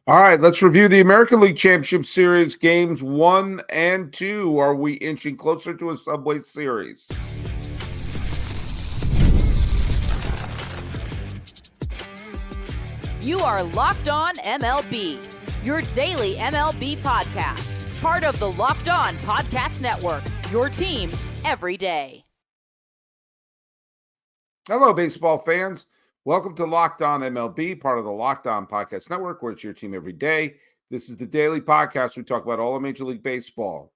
All right, let's review the American League Championship Series games 1 and 2. Are we inching closer to a Subway Series? You are Locked On MLB, your daily MLB podcast. Part of the Locked On Podcast Network, your team every day. Hello, baseball fans. Welcome to Locked On MLB, part of the Locked On Podcast Network, where it's your team every day. This is the daily podcast. We talk about all of Major League Baseball.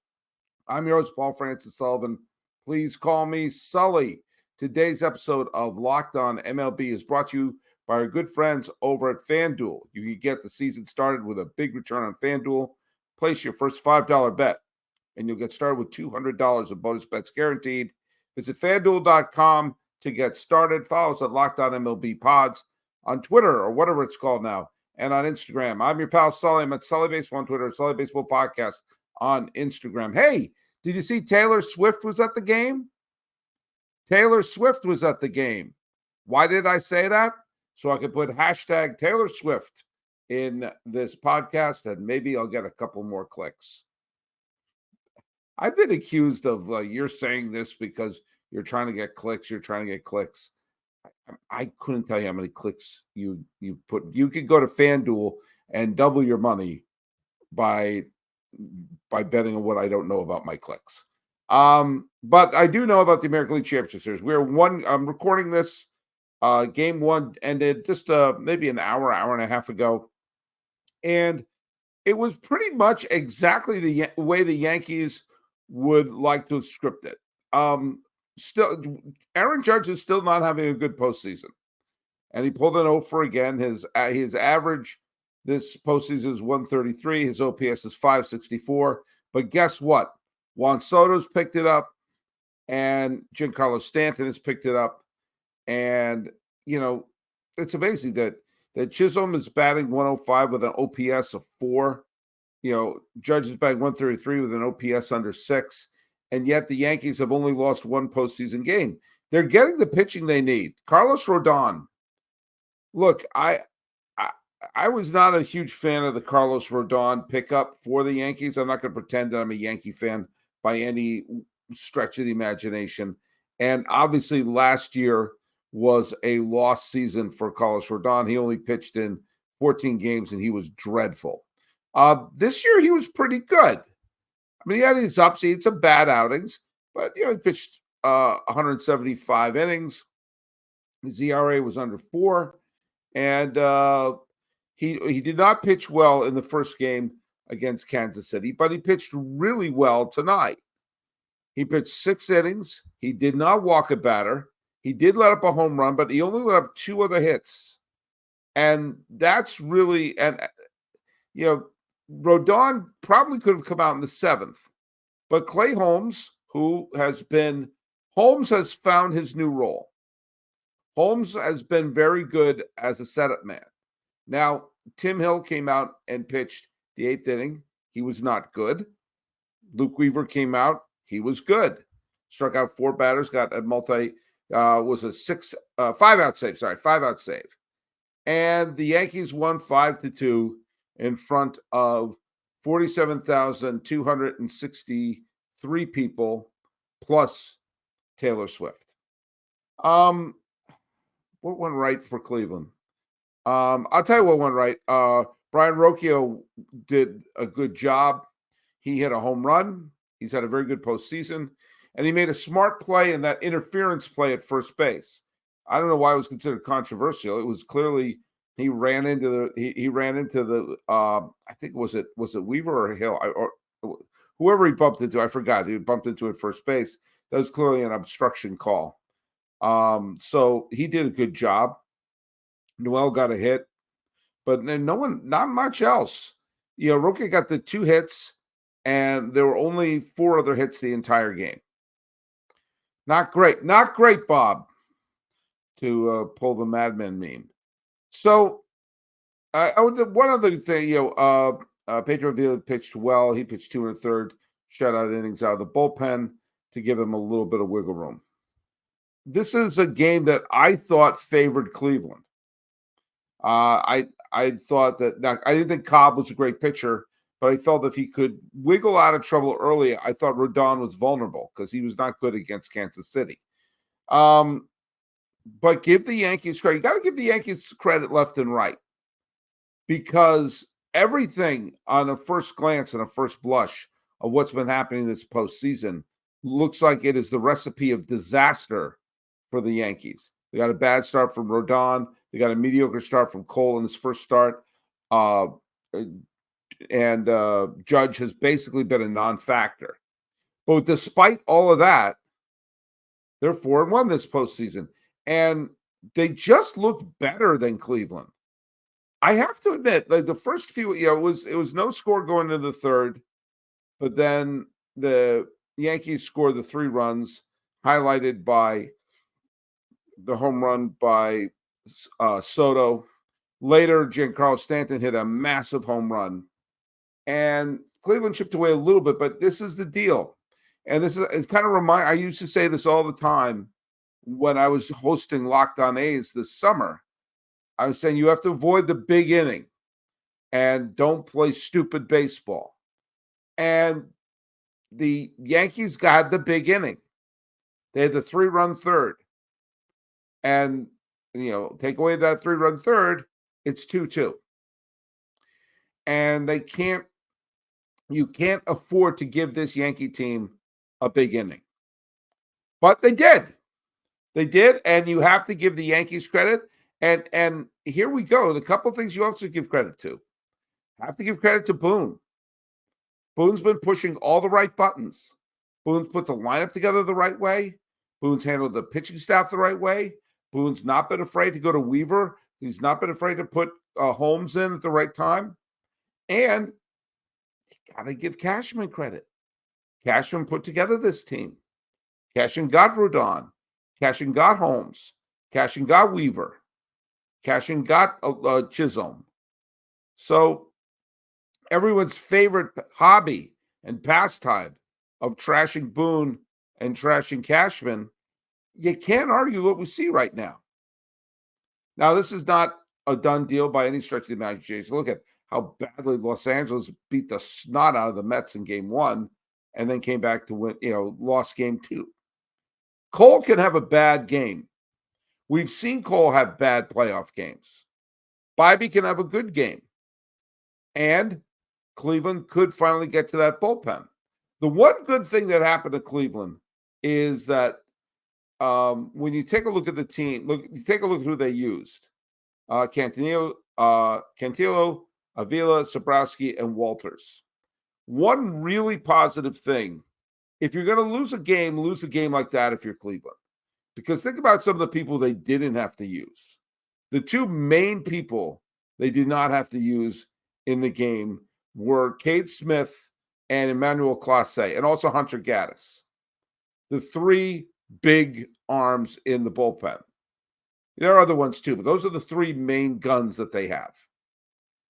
I'm your host, Paul Francis Sullivan. Please call me Sully. Today's episode of Locked On MLB is brought to you by our good friends over at FanDuel. You can get the season started with a big return on FanDuel. Place your first $5 bet, and you'll get started with $200 of bonus bets guaranteed. Visit FanDuel.com to get started. Follow us at Locked On MLB Pods on Twitter or whatever it's called now, and on Instagram. I'm your pal Sully. I'm at Sully Baseball on Twitter, Sully Baseball Podcast on Instagram. Hey, did you see Taylor Swift was at the game? Taylor Swift was at the game. Why did I say that? So I could put hashtag Taylor Swift in this podcast, and maybe I'll get a couple more clicks. I've been accused of you're saying this because you're trying to get clicks. You're trying to get clicks. I couldn't tell you how many clicks you put. You could go to FanDuel and double your money by betting on what I don't know about my clicks. But I do know about the American League Championship Series. I'm recording this. Game 1 ended just maybe an hour and a half ago. And it was pretty much exactly the way the Yankees would like to script it. Still, Aaron Judge is still not having a good postseason. And he pulled an 0 again. His average this postseason is 133. His OPS is 564. But guess what? Juan Soto's picked it up, and Giancarlo Stanton has picked it up. And, it's amazing that Chisholm is batting 105 with an OPS of 4. Judge is batting 133 with an OPS under 6. And yet the Yankees have only lost one postseason game. They're getting the pitching they need. Carlos Rodon. Look, I was not a huge fan of the Carlos Rodon pickup for the Yankees. I'm not going to pretend that I'm a Yankee fan by any stretch of the imagination. And obviously last year was a lost season for Carlos Rodon. He only pitched in 14 games, and he was dreadful. This year he was pretty good. I mean, he had his ups, he had some bad outings, but he pitched 175 innings. His ERA was under 4, and he did not pitch well in the first game against Kansas City, but he pitched really well tonight. He pitched 6 innings. He did not walk a batter. He did let up a home run, but he only let up 2 other hits. And that's really, Rodon probably could have come out in the 7th. But Clay Holmes, Holmes has found his new role. Holmes has been very good as a setup man. Now, Tim Hill came out and pitched the 8th inning. He was not good. Luke Weaver came out. He was good. Struck out 4 batters, got a 5-out save. 5-out save. And the Yankees won 5-2 in front of 47,263 people plus Taylor Swift. What went right for Cleveland? I'll tell you what went right. Brian Rocchio did a good job. He hit a home run. He's had a very good postseason. And he made a smart play in that interference play at first base. I don't know why it was considered controversial. It was clearly he ran into the I think was it Weaver or Hill or whoever he bumped into. I forgot. He bumped into at first base. That was clearly an obstruction call. So he did a good job. Noel got a hit, but not much else. Rookie got the 2 hits, and there were only 4 other hits the entire game. Not great, Bob, to pull the Madman meme. So, one other thing, Pedro Villa pitched well. He pitched 2 1/3 shutout innings out of the bullpen to give him a little bit of wiggle room. This is a game that I thought favored Cleveland. I I thought that now, I didn't think Cobb was a great pitcher, but I felt if he could wiggle out of trouble early, I thought Rodon was vulnerable because he was not good against Kansas City. But give the Yankees credit. You got to give the Yankees credit left and right because everything on a first glance and a first blush of what's been happening this postseason looks like it is the recipe of disaster for the Yankees. They got a bad start from Rodon. They got a mediocre start from Cole in his first start. And Judge has basically been a non-factor. But despite all of that, they're 4-1 this postseason. And they just looked better than Cleveland. I have to admit, like the first few, it was no score going into the third, but then the Yankees scored the 3 runs, highlighted by the home run by Soto. Later, Giancarlo Stanton hit a massive home run. And Cleveland chipped away a little bit, but this is the deal. And it's kind of I used to say this all the time when I was hosting Locked On A's this summer. I was saying you have to avoid the big inning and don't play stupid baseball. And the Yankees got the big inning. They had the 3-run third. And, take away that 3-run third, it's 2-2. And you can't afford to give this Yankee team a big inning. But they did. They did, and you have to give the Yankees credit. And here we go. A couple of things you also give credit to. Have to give credit to Boone. Boone's been pushing all the right buttons. Boone's put the lineup together the right way. Boone's handled the pitching staff the right way. Boone's not been afraid to go to Weaver. He's not been afraid to put Holmes in at the right time. And you got to give Cashman credit. Cashman put together this team. Cashman got Rodon. Cashman got Holmes. Cashman got Weaver. Cashman got Chisholm. So everyone's favorite hobby and pastime of trashing Boone and trashing Cashman, you can't argue what we see right now. Now, this is not a done deal by any stretch of the imagination. Look at how badly Los Angeles beat the snot out of the Mets in game 1 and then came back to win, lost game 2. Cole can have a bad game. We've seen Cole have bad playoff games. Bibee can have a good game. And Cleveland could finally get to that bullpen. The one good thing that happened to Cleveland is that when you take a look at the team, take a look at who they used. Cantillo, Avila, Sobrowski, and Walters. One really positive thing, if you're going to lose a game like that if you're Cleveland. Because think about some of the people they didn't have to use. The 2 main people they did not have to use in the game were Cade Smith and Emmanuel Clase, and also Hunter Gaddis. The 3 big arms in the bullpen. There are other ones too, but those are the 3 main guns that they have.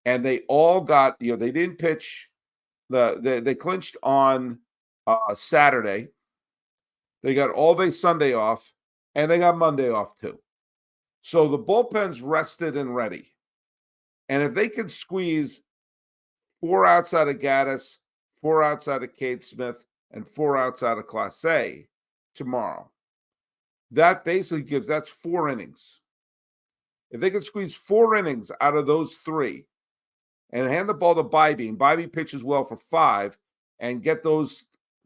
And they all got, they didn't pitch. They clinched on Saturday. They got all day Sunday off, and they got Monday off too. So the bullpen's rested and ready. And if they can squeeze 4 outs out of Gaddis, 4 outs out of Cade Smith, and 4 outs out of Clase tomorrow, that basically that's 4 innings. If they can squeeze 4 innings out of those 3 and hand the ball to Bibee, and Bibee pitches well for 5, and get those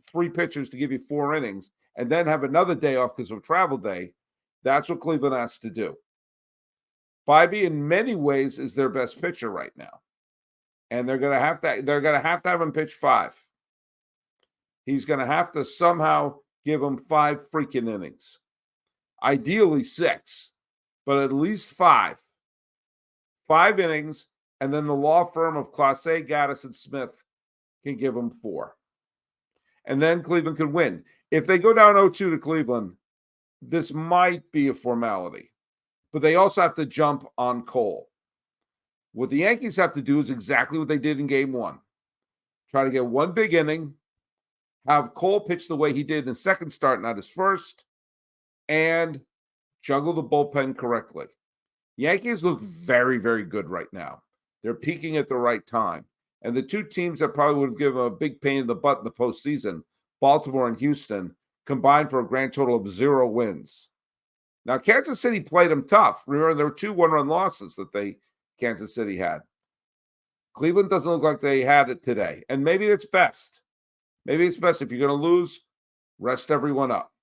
3 pitchers to give you 4 innings, and then have another day off because of travel day, that's what Cleveland has to do. Bibee, in many ways, is their best pitcher right now. And they're going to have him pitch 5. He's going to have to somehow give him 5 freaking innings. Ideally 6, but at least 5. 5 innings, and then the law firm of Clase, Gaddis, and Smith can give him 4. And then Cleveland can win. If they go down 0-2 to Cleveland, this might be a formality. But they also have to jump on Cole. What the Yankees have to do is exactly what they did in game 1. Try to get 1 big inning, have Cole pitch the way he did in his second start, not his first, and juggle the bullpen correctly. Yankees look very, very good right now. They're peaking at the right time. And the two teams that probably would have given them a big pain in the butt in the postseason, Baltimore and Houston, combined for a grand total of 0 wins. Now, Kansas City played them tough. Remember, there were 2 one-run losses that Kansas City had. Cleveland doesn't look like they had it today. And maybe it's best. Maybe it's best if you're going to lose, rest everyone up.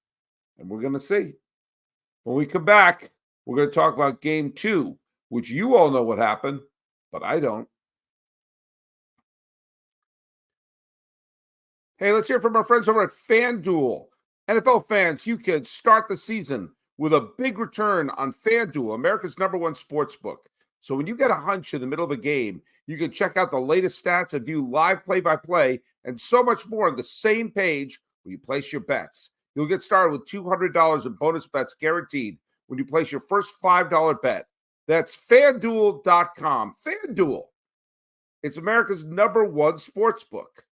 And we're going to see. When we come back, we're going to talk about Game 2, which you all know what happened, but I don't. Hey, let's hear from our friends over at FanDuel. NFL fans, you can start the season with a big return on FanDuel, America's #1 sportsbook. So when you get a hunch in the middle of a game, you can check out the latest stats and view live play-by-play and so much more on the same page where you place your bets. You'll get started with $200 in bonus bets guaranteed when you place your first $5 bet. That's FanDuel.com. FanDuel. It's America's #1 sportsbook.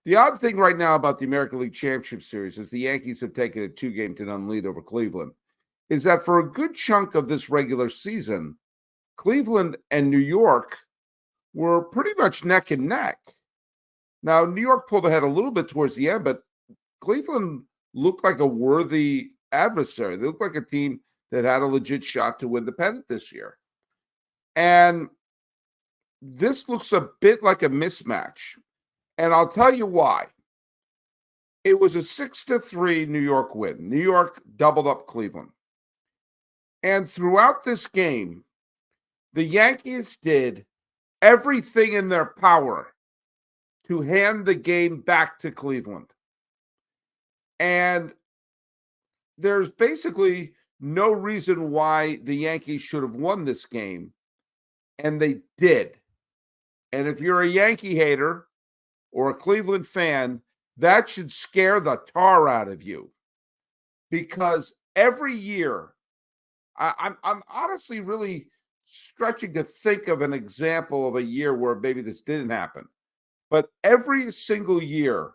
The odd thing right now about the American League Championship Series is the Yankees have taken a 2-0 lead over Cleveland, is that for a good chunk of this regular season, Cleveland and New York were pretty much neck and neck. Now, New York pulled ahead a little bit towards the end, but Cleveland looked like a worthy adversary. They looked like a team that had a legit shot to win the pennant this year. And this looks a bit like a mismatch. And I'll tell you why. It was a 6-3 New York win. New York doubled up Cleveland. And throughout this game, the Yankees did everything in their power to hand the game back to Cleveland. And there's basically no reason why the Yankees should have won this game. And they did. And if you're a Yankee hater or a Cleveland fan, that should scare the tar out of you. Because every year, I'm honestly really stretching to think of an example of a year where maybe this didn't happen. But every single year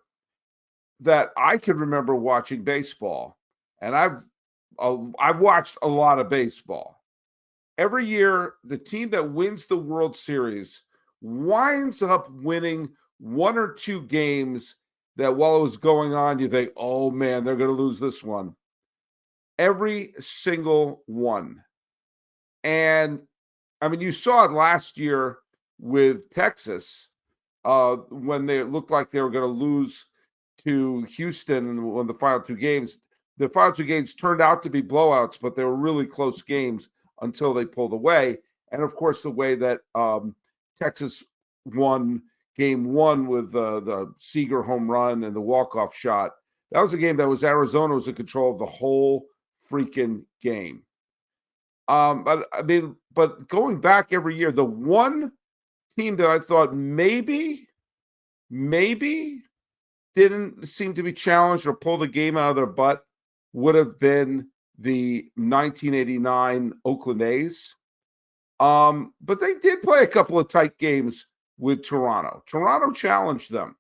that I can remember watching baseball, and I've watched a lot of baseball, every year the team that wins the World Series winds up winning 1 or 2 games that while it was going on, you think, oh man, they're going to lose this one. Every single one. And I mean, you saw it last year with Texas when they looked like they were going to lose to Houston in the final 2 games. The final 2 games turned out to be blowouts, but they were really close games until they pulled away. And of course, the way that Texas won Game 1 with the Seager home run and the walk-off shot, that was a game that was Arizona was in control of the whole freaking game. But going back every year, the one team that I thought maybe didn't seem to be challenged or pulled a game out of their butt would have been the 1989 Oakland A's. But they did play a couple of tight games with Toronto. Toronto challenged them.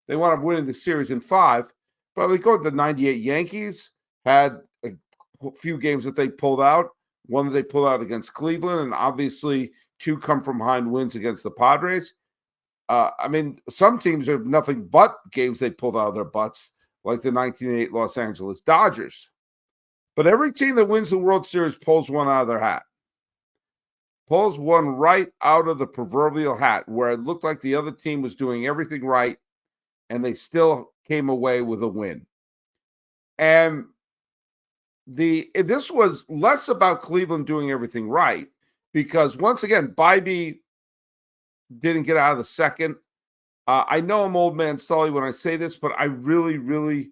They wound up winning the series in 5. But we go to the 98 Yankees, had a few games that they pulled out. One that they pulled out against Cleveland, and obviously 2 come from behind wins against the Padres. I mean, some teams are nothing but games they pulled out of their butts, like the 1988 Los Angeles Dodgers. But every team that wins the World Series pulls one out of their hat. Pulls one right out of the proverbial hat, where it looked like the other team was doing everything right, and they still came away with a win. And this was less about Cleveland doing everything right, because once again, Bybee didn't get out of the second. I know I'm old man Sully when I say this, but I really, really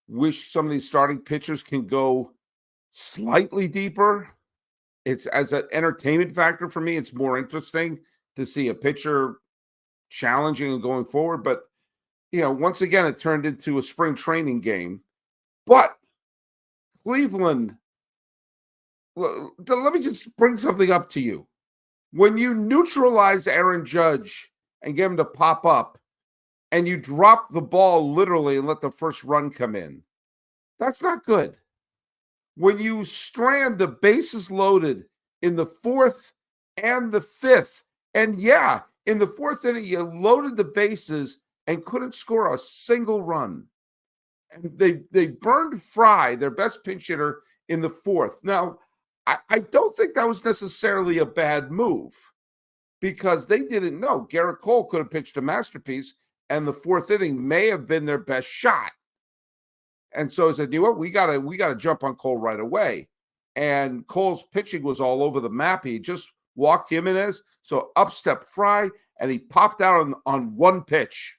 wish some of these starting pitchers can go slightly deeper. It's as an entertainment factor for me, it's more interesting to see a pitcher challenging and going forward. But, once again, it turned into a spring training game. But Cleveland, let me just bring something up to you. When you neutralize Aaron Judge and get him to pop up, and you drop the ball literally and let the first run come in, that's not good. When you strand the bases loaded in the fourth and the fifth. And yeah, in the fourth inning, you loaded the bases and couldn't score a single run. And they burned Fry, their best pinch hitter, in the fourth. Now, I don't think that was necessarily a bad move because they didn't know. Garrett Cole could have pitched a masterpiece, and the fourth inning may have been their best shot. And so I said, you know what, we gotta jump on Cole right away. And Cole's pitching was all over the map. He just walked Jimenez, so up stepped Fry, and he popped out on one pitch.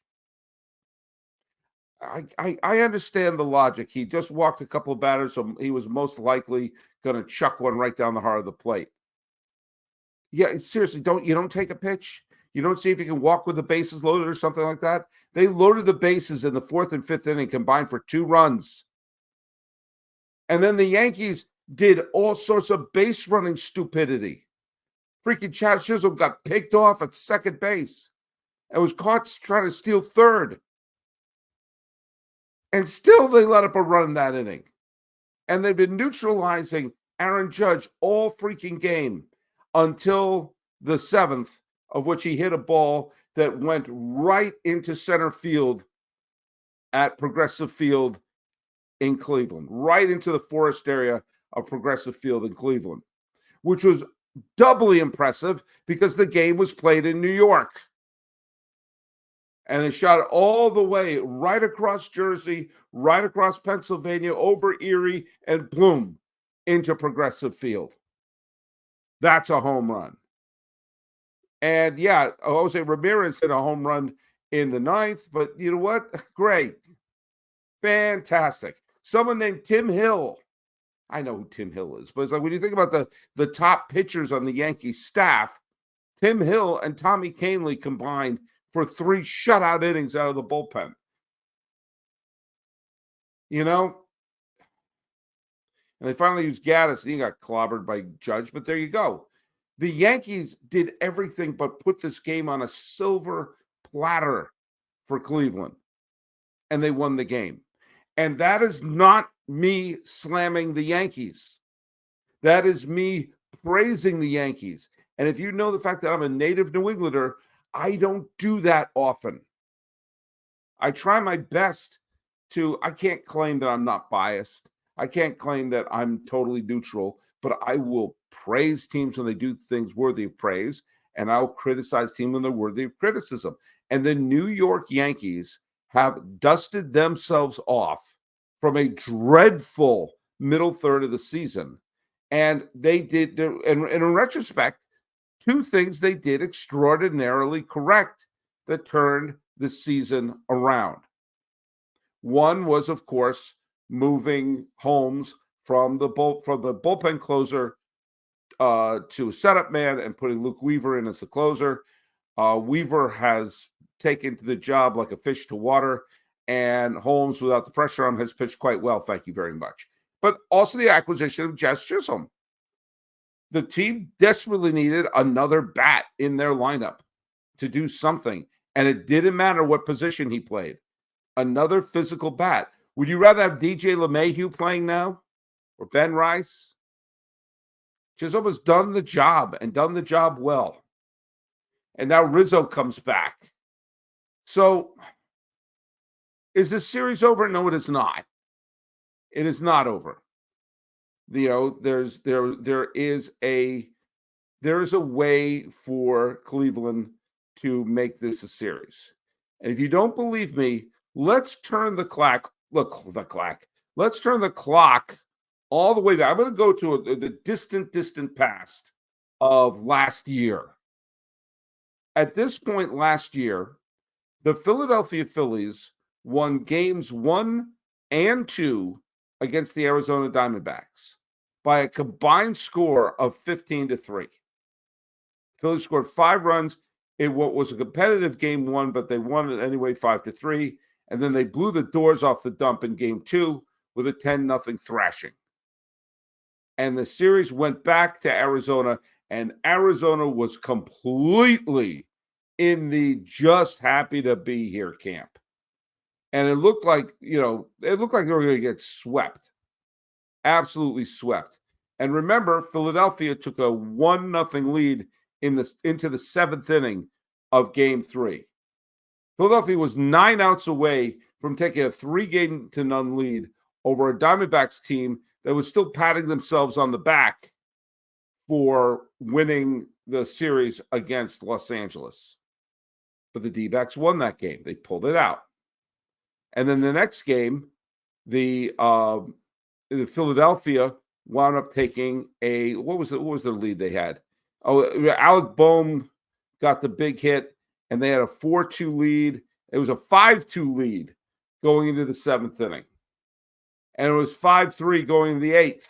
I understand the logic. He just walked a couple of batters, so he was most likely going to chuck one right down the heart of the plate. Yeah, seriously, you don't take a pitch? You don't see if you can walk with the bases loaded or something like that? They loaded the bases in the fourth and fifth inning, combined for 2 runs. And then the Yankees did all sorts of base running stupidity. Freaking Chad Chisholm got picked off at second base and was caught trying to steal third. And still they let up a run in that inning. And they've been neutralizing Aaron Judge all freaking game until the seventh, of which he hit a ball that went right into center field at Progressive Field in Cleveland, right into the forest area of Progressive Field in Cleveland, which was doubly impressive because the game was played in New York. And they shot it all the way right across Jersey, right across Pennsylvania, over Erie, and boom, into Progressive Field. That's a home run. And yeah, Jose Ramirez hit a home run in the ninth, but you know what? Great. Fantastic. Someone named Tim Hill. I know who Tim Hill is, but it's like when you think about the top pitchers on the Yankees staff, Tim Hill and Tommy Kahnle combined for 3 shutout innings out of the bullpen. You know? And they finally used Gaddis, and he got clobbered by Judge, but there you go. The Yankees did everything but put this game on a silver platter for Cleveland, and they won the game. And that is not me slamming the Yankees. That is me praising the Yankees. And if you know the fact that I'm a native New Englander, I don't do that often. I try my best I can't claim that I'm not biased. I can't claim that I'm totally neutral, but I will praise teams when they do things worthy of praise, and I'll criticize teams when they're worthy of criticism. And the New York Yankees have dusted themselves off from a dreadful middle third of the season. And they did, and in retrospect, 2 things they did extraordinarily correct that turned the season around. One was, of course, moving Holmes from the bullpen closer to a setup man and putting Luke Weaver in as the closer. Weaver has taken to the job like a fish to water, and Holmes, without the pressure on him, has pitched quite well. Thank you very much. But also the acquisition of Jazz Chisholm. The team desperately needed another bat in their lineup to do something, and it didn't matter what position he played. Another physical bat. Would you rather have DJ LeMahieu playing now or Ben Rice? Chisholm has done the job and done the job well. And now Rizzo comes back. So is this series over? No, it is not. It is not over. You know, there is a way for Cleveland to make this a series. And if you don't believe me, let's turn the clock. Let's turn the clock all the way back. I'm going to go to the distant past of last year. At this point last year, the Philadelphia Phillies won games 1 and 2 against the Arizona Diamondbacks by a combined score of 15-3. Phillies scored 5 runs in what was a competitive game 1, but they won it anyway 5-3. And then they blew the doors off the dump in game 2 with a 10-0 thrashing. And the series went back to Arizona, and Arizona was completely in the just happy to be here camp. And it looked like, they were going to get swept. Absolutely swept. And remember, Philadelphia took a 1-0 lead into the 7th inning of Game 3. Philadelphia was 9 outs away from taking a 3-0 lead over a Diamondbacks team that was still patting themselves on the back for winning the series against Los Angeles. But the D-backs won that game. They pulled it out. And then the next game, the Philadelphia wound up taking what was the lead they had? Oh, Alec Boehm got the big hit, and they had a 4-2 lead. It was a 5-2 lead going into the 7th inning. And it was 5-3 going into the 8th.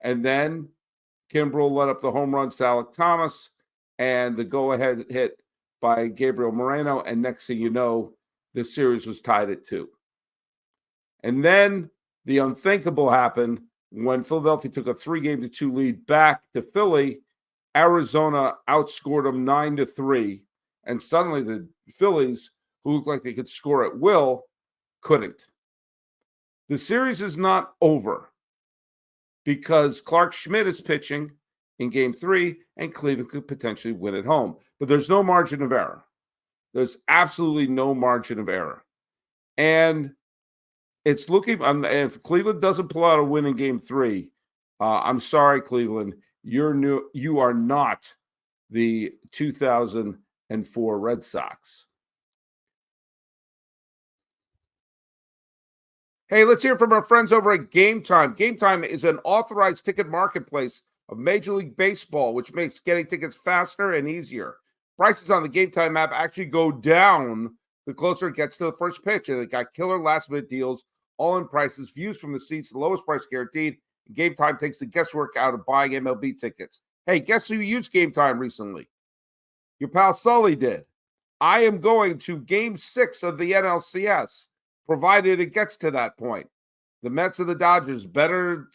And then Kimbrel let up the home runs to Alec Thomas and the go-ahead hit by Gabriel Moreno. And next thing you know, the series was tied at 2. And then the unthinkable happened when Philadelphia took a 3-2 lead back to Philly. Arizona outscored them 9-3. And suddenly the Phillies, who looked like they could score at will, couldn't. The series is not over because Clark Schmidt is pitching in Game 3 and Cleveland could potentially win at home. But there's no margin of error. There's absolutely no margin of error. And it's looking, if Cleveland doesn't pull out a win in Game 3, I'm sorry, Cleveland, you are not the 2004 Red Sox. Hey, let's hear from our friends over at Gametime. Gametime is an authorized ticket marketplace of Major League Baseball, which makes getting tickets faster and easier. Prices on the Gametime app actually go down the closer it gets to the first pitch, and it got killer last-minute deals, all-in prices, views from the seats, the lowest price guaranteed. Gametime takes the guesswork out of buying MLB tickets. Hey, guess who used Gametime recently? Your pal Sully did. I am going to Game 6 of the NLCS. Provided it gets to that point. The Mets and the Dodgers better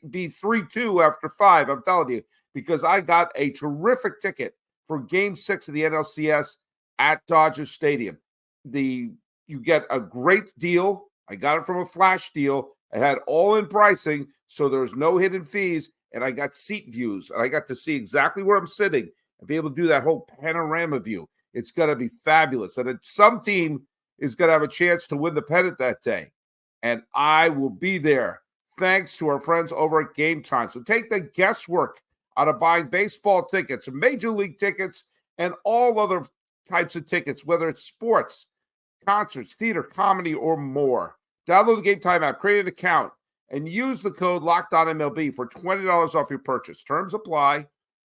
be 3-2 after 5, I'm telling you, because I got a terrific ticket for Game 6 of the NLCS at Dodger Stadium. You get a great deal. I got it from a flash deal. It had all-in pricing, so there's no hidden fees, and I got seat views, and I got to see exactly where I'm sitting and be able to do that whole panorama view. It's going to be fabulous. And some team is going to have a chance to win the pennant that day. And I will be there thanks to our friends over at Gametime. So take the guesswork out of buying baseball tickets, major league tickets, and all other types of tickets, whether it's sports, concerts, theater, comedy, or more. Download the Gametime app, create an account, and use the code LOCKEDONMLB for $20 off your purchase. Terms apply.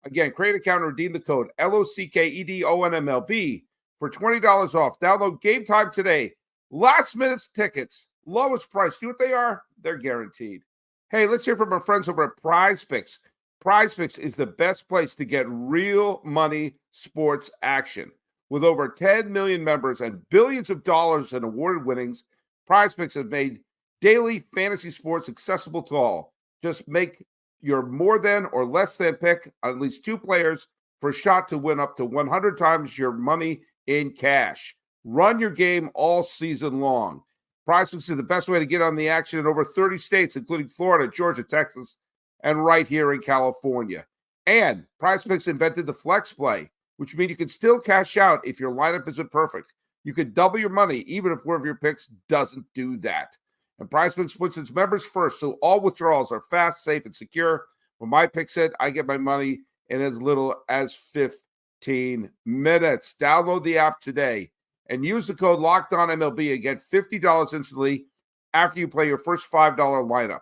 Again, create an account and redeem the code LOCKEDONMLB for $20 off. Download Gametime today. Last minute tickets, lowest price. See what they are? They're guaranteed. Hey, let's hear from our friends over at PrizePicks. PrizePicks is the best place to get real money sports action. With over 10 million members and billions of dollars in awarded winnings, PrizePicks have made daily fantasy sports accessible to all. Just make your more than or less than pick on at least 2 players for a shot to win up to 100 times your money in cash. Run your game all season long. PrizePicks is the best way to get on the action in over 30 states, including Florida, Georgia, Texas, and right here in California. And PrizePicks invented the flex play, which means you can still cash out if your lineup isn't perfect. You could double your money even if one of your picks doesn't do that. And PrizePicks puts its members first, so all withdrawals are fast, safe, and secure. When my picks hit, I get my money in as little as 15 minutes. Download the app today and use the code LOCKEDONMLB and get $50 instantly after you play your first $5 lineup.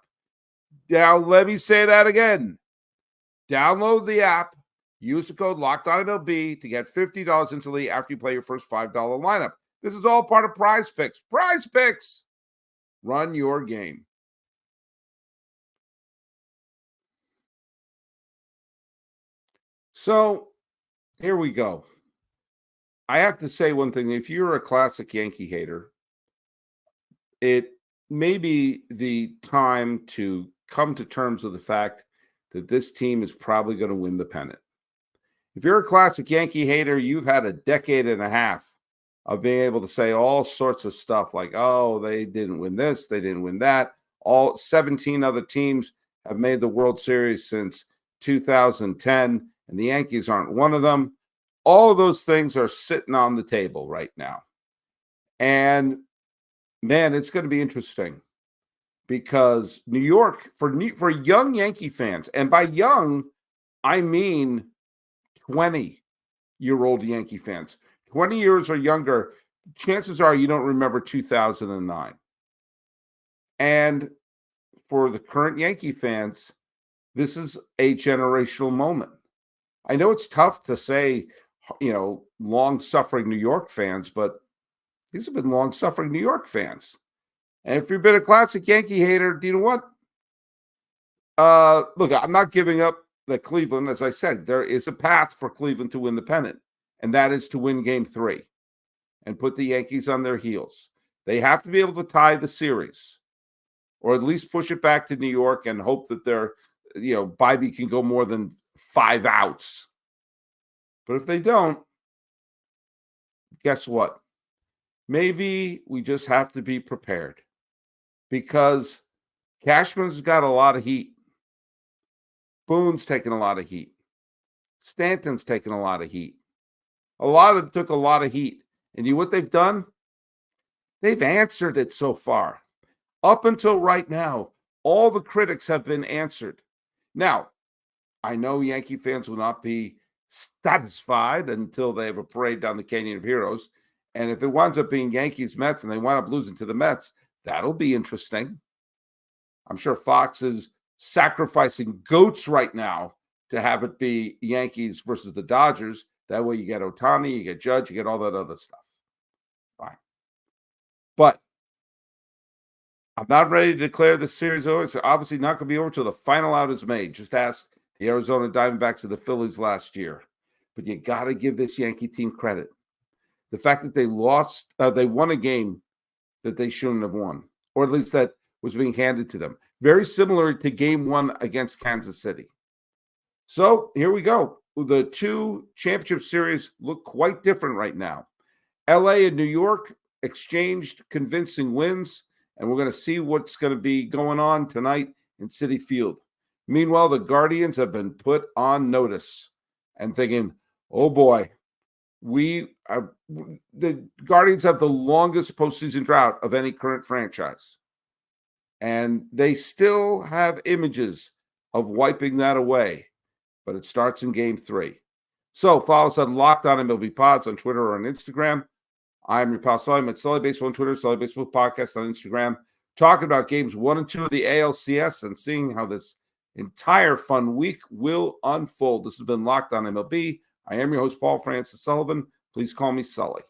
Now, let me say that again. Download the app, use the code LOCKEDONMLB to get $50 instantly after you play your first $5 lineup. This is all part of PrizePicks. PrizePicks! Run your game. So, here we go. I have to say one thing. If you're a classic Yankee hater, it may be the time to come to terms with the fact that this team is probably going to win the pennant. If you're a classic Yankee hater, you've had a decade and a half of being able to say all sorts of stuff like, oh, they didn't win this, they didn't win that. All 17 other teams have made the World Series since 2010, and the Yankees aren't one of them. All of those things are sitting on the table right now. And, man, it's going to be interesting because New York, for young Yankee fans, and by young, I mean 20-year-old Yankee fans, 20 years or younger, chances are you don't remember 2009. And for the current Yankee fans, this is a generational moment. I know it's tough to say, long-suffering New York fans, but these have been long-suffering New York fans. And if you've been a classic Yankee hater, do you know what? Look, I'm not giving up the Cleveland. As I said, there is a path for Cleveland to win the pennant, and that is to win Game 3 and put the Yankees on their heels. They have to be able to tie the series, or at least push it back to New York and hope that their, Bibee can go more than 5 outs. But if they don't, guess what? Maybe we just have to be prepared because Cashman's got a lot of heat. Boone's taking a lot of heat. Stanton's taking a lot of heat. A lot of them took a lot of heat. And you know what they've done? They've answered it so far. Up until right now, all the critics have been answered. Now, I know Yankee fans will not be satisfied until they have a parade down the Canyon of Heroes. And if it winds up being Yankees-Mets and they wind up losing to the Mets, that'll be interesting. I'm sure Fox is sacrificing goats right now to have it be Yankees versus the Dodgers. That way you get Ohtani, you get Judge, you get all that other stuff. Fine. But I'm not ready to declare the series over. It's obviously not going to be over until the final out is made. Just ask the Arizona Diamondbacks of the Phillies last year. But you got to give this Yankee team credit. The fact that they won a game that they shouldn't have won, or at least that was being handed to them. Very similar to Game 1 against Kansas City. So here we go. The 2 championship series look quite different right now. LA and New York exchanged convincing wins, and we're going to see what's going to be going on tonight in Citi Field. Meanwhile, the Guardians have been put on notice and thinking, oh boy, the Guardians have the longest postseason drought of any current franchise. And they still have images of wiping that away, but it starts in Game 3. So follow us on Locked On MLB Pods on Twitter or on Instagram. I'm your pal Sully. I'm at Sully Baseball on Twitter, Sully Baseball Podcast on Instagram, talking about games 1 and 2 of the ALCS and seeing how this entire fun week will unfold. This has been Locked On MLB. I am your host, Paul Francis Sullivan. Please call me Sully.